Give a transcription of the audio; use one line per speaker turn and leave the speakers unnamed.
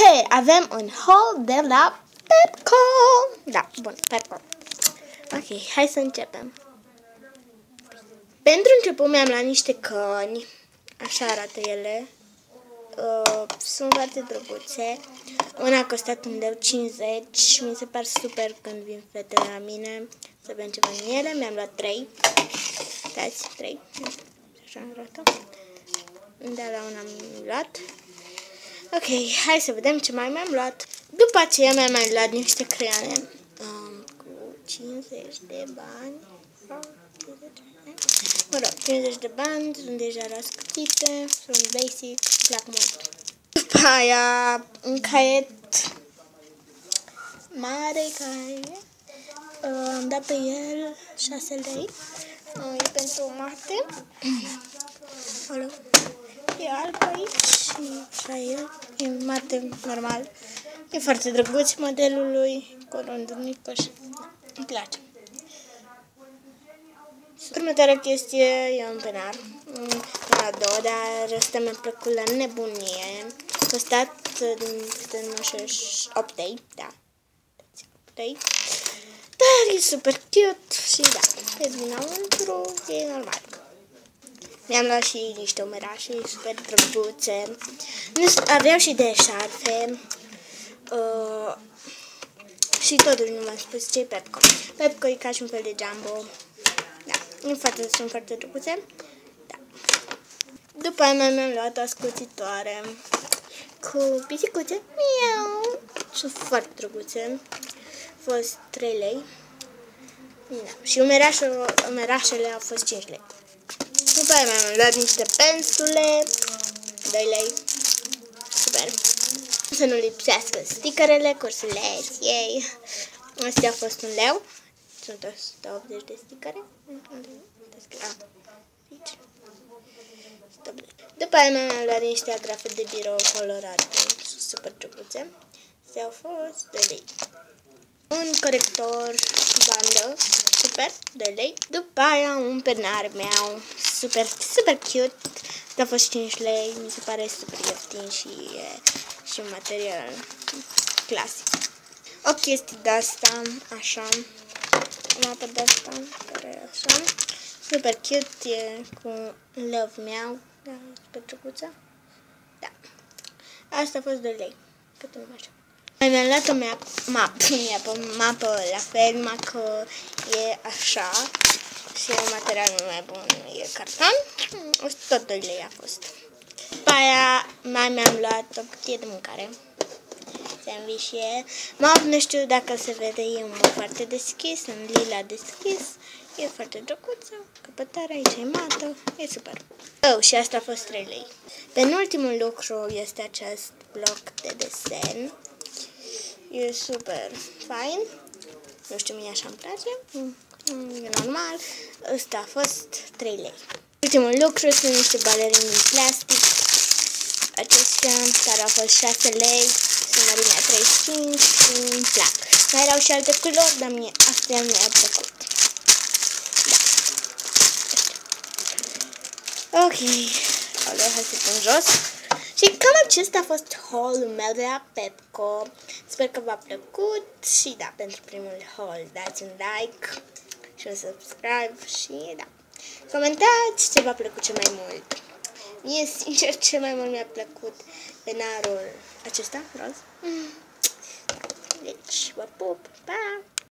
Hei, avem un haul de la Pepco. Da, bun, Pepco. Ok, hai să începem. Pentru început mi-am luat niște căni. Așa arată ele. Sunt foarte drăguțe. Una a costat €1,50. Mi se par super când vin fetele la mine să bem ceva în ele. Mi-am luat 3. Uitați, 3. Așa arată. De la una am luat. Ok, hai să vedem ce mai mi-am luat. După aceea mi-am mai luat niște creioane cu 50 de bani. Mă rog, 50 de bani, sunt deja răscutite, sunt basic, plac mult. După aia, un caiet mare care am dat pe el 6 lei. E pentru mate. Alo. E alb aici și așa e mate normal. E foarte drăguț modelul lui, cu ronduri mică și îmi place. Următoarea chestie e un penar. La 2, dar ăsta mi-a plăcut la nebunie. A costat din 8 lei, da. 8 lei. Dar e super cute și da, pe dinăuntru e normal. Mi-am luat și niște umerașe super drăguțe. Aveau și de șarfe. Și totul nu v-am spus ce e Pepco. Pepco e ca și un fel de Jumbo. Da, sunt foarte drăguțe. Da. După aia mi-am luat o ascuțitoare cu pisicuțe. Miau. Sunt foarte drăguțe. A fost 3 lei. Da. Și umerașele au fost 5 lei. După aia mi-am luat niște pensule, 2 lei, super. Să nu lipsească stickerele, cursuleți, ei. Astea au fost 1 leu, sunt 180 de stickere. După aia mi-am luat niște agrafe de birou colorate, super drăguțe. Astea au fost 2 lei. Un corector bandă, super, 2 lei. După aia un penar meu, super cute. A fost 5 lei, mi se pare super ieftin și un material clasic. O chestie de asta, așa, o mapă de asta, care e așa, super cute, e cu love meu, da, super drăguță. Da, asta a fost 2 lei, cât nu mai știu. Mi-am luat o mapă la fel, numai că e așa și e un material mult mai bun, e carton. Tot 2 lei a fost. După aia mi-am luat o cutie de mâncare. Sandwich. Nu știu dacă se vede, e un foarte deschis, în lila deschis. E foarte drăguță, căpătarea aici e mată, e super. Și asta a fost 3 lei. Penultimul lucru este acest bloc de desen. E super fain. Nu știu, mie așa îmi place. E normal. Ăsta a fost 3 lei. Ultimul lucru sunt niște balerini din plastic. Acestea care au fost 6 lei. Sunt mărimea 35 și îmi plac. Mai erau și alte culori, dar mie astea mi-au plăcut. Da. Ok. Hai să pun jos. Și cam acesta a fost haul-ul meu de la Pepco. Sper că v-a plăcut și da, pentru primul haul dați un like și un subscribe și da, comentați ce v-a plăcut cel mai mult. Mie, sincer, cel mai mult mi-a plăcut penarul acesta, roz. Deci, vă pup, pa!